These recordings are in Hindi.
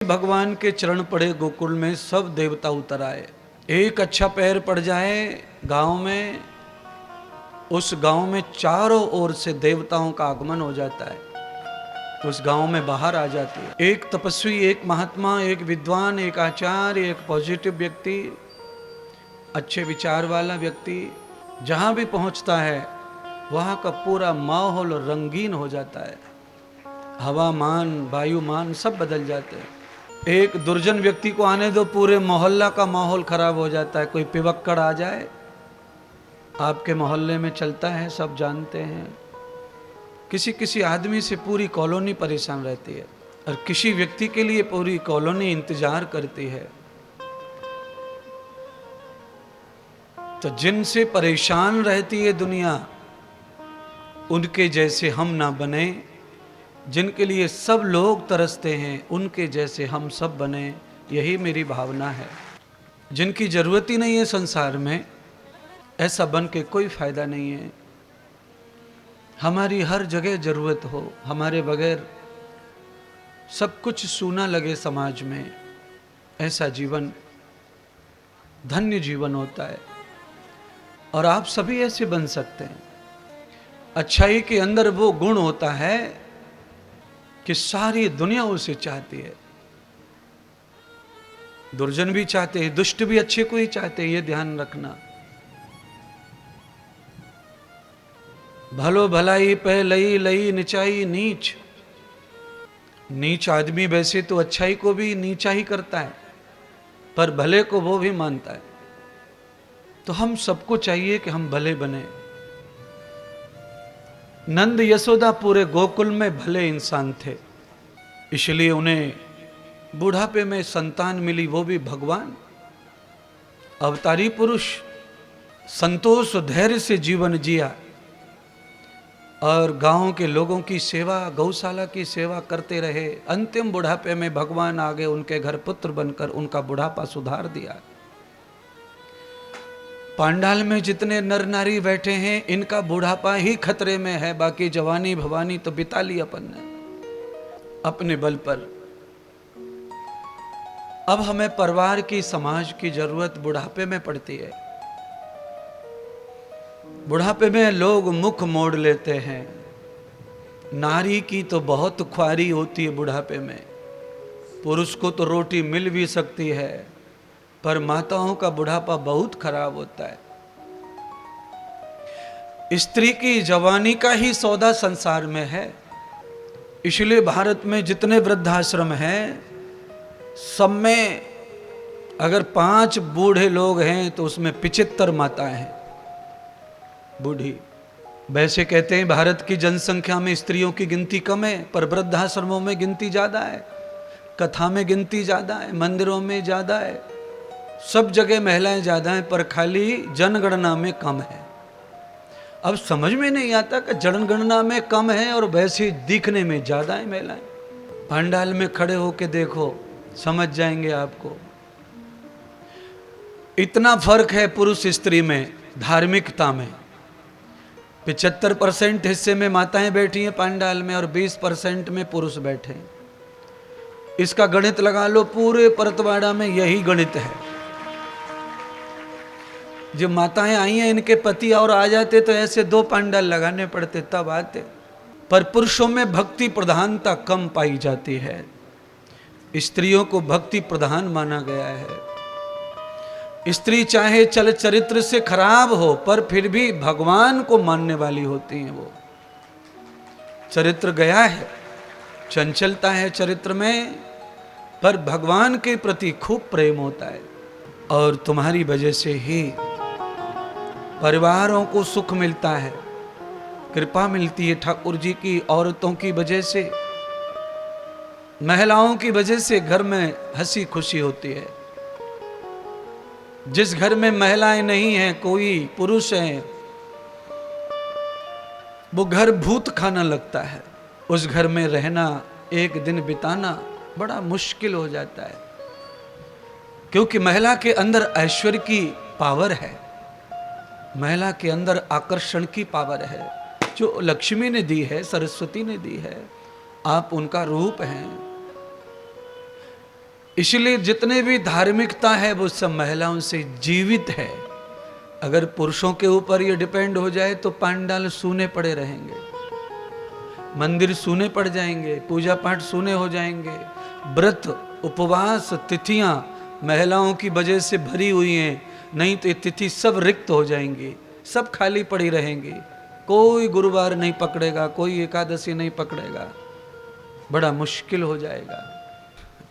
भगवान के चरण पड़े गोकुल में, सब देवता उतर आए। एक अच्छा पैर पड़ जाए गांव में, उस गांव में चारों ओर से देवताओं का आगमन हो जाता है, उस गांव में बाहर आ जाती है। एक तपस्वी, एक महात्मा, एक विद्वान, एक आचार्य, एक पॉजिटिव व्यक्ति, अच्छे विचार वाला व्यक्ति जहां भी पहुंचता है वहां का पूरा माहौल रंगीन हो जाता है। हवामान, वायुमान सब बदल जाते हैं। एक दुर्जन व्यक्ति को आने दो, पूरे मोहल्ला का माहौल खराब हो जाता है। कोई पिवक्कड़ आ जाए, आपके मोहल्ले में चलता है, सब जानते हैं। किसी किसी आदमी से पूरी कॉलोनी परेशान रहती है और किसी व्यक्ति के लिए पूरी कॉलोनी इंतजार करती है। तो जिनसे परेशान रहती है दुनिया, उनके जैसे हम ना बने। जिनके लिए सब लोग तरसते हैं, उनके जैसे हम सब बने, यही मेरी भावना है। जिनकी जरूरत ही नहीं है संसार में, ऐसा बन के कोई फायदा नहीं है। हमारी हर जगह जरूरत हो, हमारे बगैर सब कुछ सूना लगे समाज में, ऐसा जीवन धन्य जीवन होता है। और आप सभी ऐसे बन सकते हैं। अच्छाई के अंदर वो गुण होता है कि सारी दुनिया उसे चाहती है। दुर्जन भी चाहते हैं, दुष्ट भी अच्छे को ही चाहते हैं, ये ध्यान रखना। भलो भलाई पे लई लई नीचाई नीच। नीच आदमी वैसे तो अच्छाई को भी नीचा ही करता है, पर भले को वो भी मानता है। तो हम सबको चाहिए कि हम भले बने। नंद यशोदा पूरे गोकुल में भले इंसान थे, इसलिए उन्हें बुढ़ापे में संतान मिली, वो भी भगवान अवतारी पुरुष। संतोष धैर्य से जीवन जिया और गांव के लोगों की सेवा, गौशाला की सेवा करते रहे। अंतिम बुढ़ापे में भगवान आ गए, उनके घर पुत्र बनकर उनका बुढ़ापा सुधार दिया। पांडाल में जितने नर नारी बैठे हैं, इनका बुढ़ापा ही खतरे में है, बाकी जवानी भवानी तो बिता ली अपन ने अपने बल पर। अब हमें परिवार की, समाज की जरूरत बुढ़ापे में पड़ती है। बुढ़ापे में लोग मुख मोड़ लेते हैं। नारी की तो बहुत ख्वारी होती है बुढ़ापे में। पुरुष को तो रोटी मिल भी सकती है, पर माताओं का बुढ़ापा बहुत खराब होता है। स्त्री की जवानी का ही सौदा संसार में है। इसलिए भारत में जितने वृद्धाश्रम हैं, सब में अगर 5 बूढ़े लोग हैं तो उसमें 75 माताएं हैं बूढ़ी। वैसे कहते हैं भारत की जनसंख्या में स्त्रियों की गिनती कम है, पर वृद्धाश्रमों में गिनती ज्यादा है, कथा में गिनती ज्यादा है, मंदिरों में ज्यादा है, सब जगह महिलाएं ज्यादा हैं, पर खाली जनगणना में कम है। अब समझ में नहीं आता कि जनगणना में कम है और वैसे दिखने में ज्यादा है महिलाएं। पंडाल में खड़े होके देखो, समझ जाएंगे आपको। इतना फर्क है पुरुष स्त्री में, धार्मिकता में। 75% हिस्से में माताएं बैठी हैं पंडाल में और 20% में पुरुष बैठे हैं। इसका गणित लगा लो, पूरे परतवाड़ा में यही गणित है। जो माताएं आई हैं, इनके पति और आ जाते तो ऐसे 2 पंडाल लगाने पड़ते तब आते। पर पुरुषों में भक्ति प्रधानता कम पाई जाती है, स्त्रियों को भक्ति प्रधान माना गया है। स्त्री चाहे चल चरित्र से खराब हो, पर फिर भी भगवान को मानने वाली होती हैं। वो चरित्र गया है, चंचलता है चरित्र में, पर भगवान के प्रति खूब प्रेम होता है। और तुम्हारी वजह से ही परिवारों को सुख मिलता है, कृपा मिलती है ठाकुर जी की। औरतों की वजह से, महिलाओं की वजह से घर में हंसी खुशी होती है। जिस घर में महिलाएं नहीं हैं, कोई पुरुष है, वो घर भूत खाना लगता है। उस घर में रहना, एक दिन बिताना बड़ा मुश्किल हो जाता है, क्योंकि महिला के अंदर ऐश्वर्य की पावर है, महिला के अंदर आकर्षण की पावर है, जो लक्ष्मी ने दी है, सरस्वती ने दी है। आप उनका रूप हैं। इसलिए जितने भी धार्मिकता है वो सब महिलाओं से जीवित है। अगर पुरुषों के ऊपर ये डिपेंड हो जाए तो पांडाल सूने पड़े रहेंगे, मंदिर सूने पड़ जाएंगे, पूजा पाठ सूने हो जाएंगे, व्रत उपवास तिथियां महिलाओं की वजह से भरी हुई हैं, नहीं तो ये तिथि सब रिक्त हो जाएंगी, सब खाली पड़ी रहेंगी। कोई गुरुवार नहीं पकड़ेगा, कोई एकादशी नहीं पकड़ेगा, बड़ा मुश्किल हो जाएगा।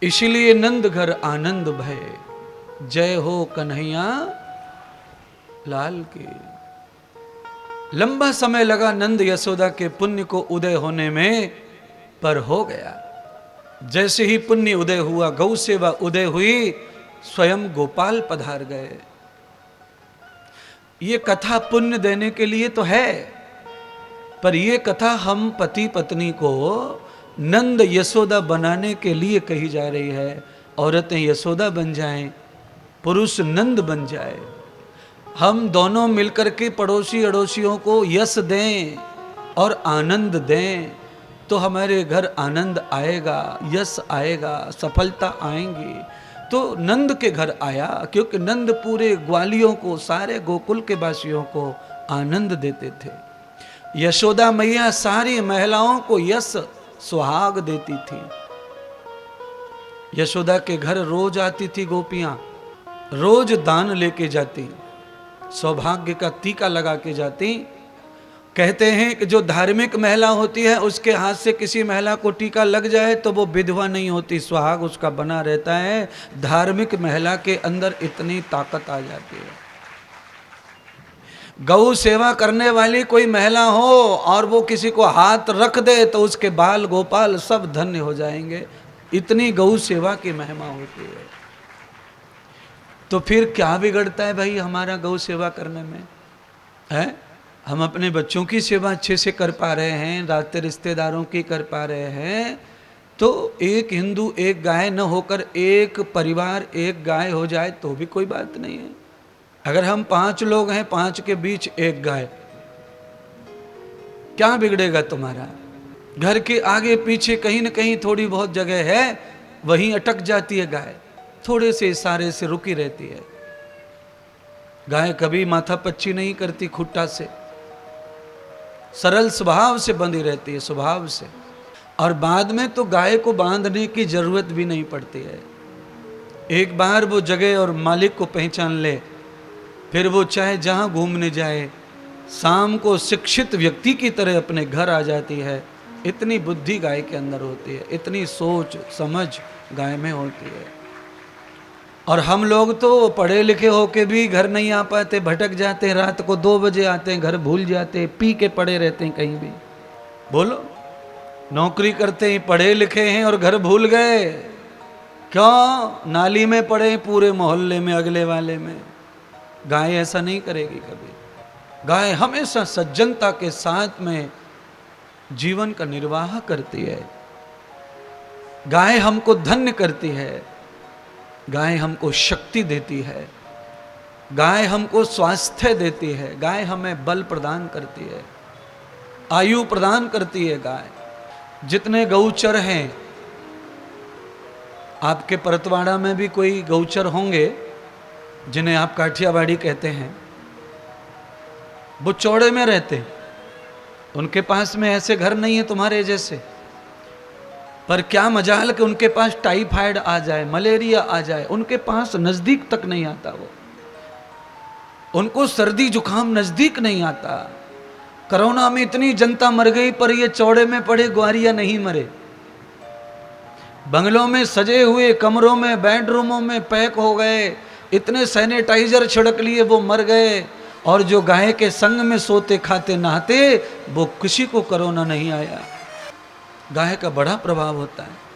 इसलिए नंद घर आनंद भय, जय हो कन्हैया लाल की। लंबा समय लगा नंद यशोदा के पुण्य को उदय होने में, पर हो गया। जैसे ही पुण्य उदय हुआ, गौ सेवा उदय हुई, स्वयं गोपाल पधार गए। ये कथा पुण्य देने के लिए तो है, पर ये कथा हम पति पत्नी को नंद यशोदा बनाने के लिए कही जा रही है। औरतें यशोदा बन जाएं, पुरुष नंद बन जाए, हम दोनों मिलकर के पड़ोसी अड़ोसियों को यश दें और आनंद दें, तो हमारे घर आनंद आएगा, यश आएगा, सफलता आएंगी। तो नंद के घर आया, क्योंकि नंद पूरे ग्वालियों को, सारे गोकुल के वासियों को आनंद देते थे। यशोदा मैया सारी महिलाओं को यश सुहाग देती थी। यशोदा के घर रोज आती थी गोपियां, रोज दान लेके जाती, सौभाग्य का टीका लगा के जाती। कहते हैं कि जो धार्मिक महिला होती है उसके हाथ से किसी महिला को टीका लग जाए तो वो विधवा नहीं होती, सुहाग उसका बना रहता है। धार्मिक महिला के अंदर इतनी ताकत आ जाती है। गौ सेवा करने वाली कोई महिला हो और वो किसी को हाथ रख दे तो उसके बाल गोपाल सब धन्य हो जाएंगे, इतनी गौ सेवा की महिमा होती है। तो फिर क्या बिगड़ता है भाई हमारा गौ सेवा करने में, है? हम अपने बच्चों की सेवा अच्छे से कर पा रहे हैं, रास्ते रिश्तेदारों की कर पा रहे हैं, तो एक हिंदू एक गाय न होकर एक परिवार एक गाय हो जाए तो भी कोई बात नहीं है। अगर हम 5 लोग हैं, 5 के बीच एक गाय, क्या बिगड़ेगा तुम्हारा? घर के आगे पीछे कहीं न कहीं थोड़ी बहुत जगह है, वहीं अटक जाती है गाय, थोड़े से इशारे से रुकी रहती है। गाय कभी माथा पच्ची नहीं करती खुट्टा से, सरल स्वभाव से बंधी रहती है, स्वभाव से। और बाद में तो गाय को बांधने की जरूरत भी नहीं पड़ती है। एक बार वो जगह और मालिक को पहचान ले, फिर वो चाहे जहां घूमने जाए, शाम को शिक्षित व्यक्ति की तरह अपने घर आ जाती है। इतनी बुद्धि गाय के अंदर होती है, इतनी सोच समझ गाय में होती है। और हम लोग तो पढ़े लिखे होके भी घर नहीं आ पाते, भटक जाते हैं, रात को 2 बजे आते हैं, घर भूल जाते हैं, पी के पड़े रहते हैं कहीं भी। बोलो, नौकरी करते हैं, पढ़े लिखे हैं और घर भूल गए, क्यों? नाली में पड़े पूरे मोहल्ले में, अगले वाले में। गाय ऐसा नहीं करेगी कभी। गाय हमेशा सज्जनता के साथ में जीवन का निर्वाह करती है। गाय हमको धन्य करती है, गाय हमको शक्ति देती है, गाय हमको स्वास्थ्य देती है, गाय हमें बल प्रदान करती है, आयु प्रदान करती है गाय। जितने गौचर हैं, आपके परतवाड़ा में भी कोई गौचर होंगे जिन्हें आप काठियावाड़ी कहते हैं, वो चौड़े में रहते, उनके पास में ऐसे घर नहीं है तुम्हारे जैसे। पर क्या मजाल कि उनके पास टाइफाइड आ जाए, मलेरिया आ जाए, उनके पास नजदीक तक नहीं आता वो, उनको सर्दी जुकाम नजदीक नहीं आता। कोरोना में इतनी जनता मर गई, पर ये चौड़े में पड़े ग्वारिया नहीं मरे। बंगलों में सजे हुए कमरों में, बेडरूमों में पैक हो गए, इतने सैनिटाइजर छिड़क लिए, वो मर गए। और जो गाय के संग में सोते खाते नहाते, वो किसी को कोरोना नहीं आया। गाय का बड़ा प्रभाव होता है।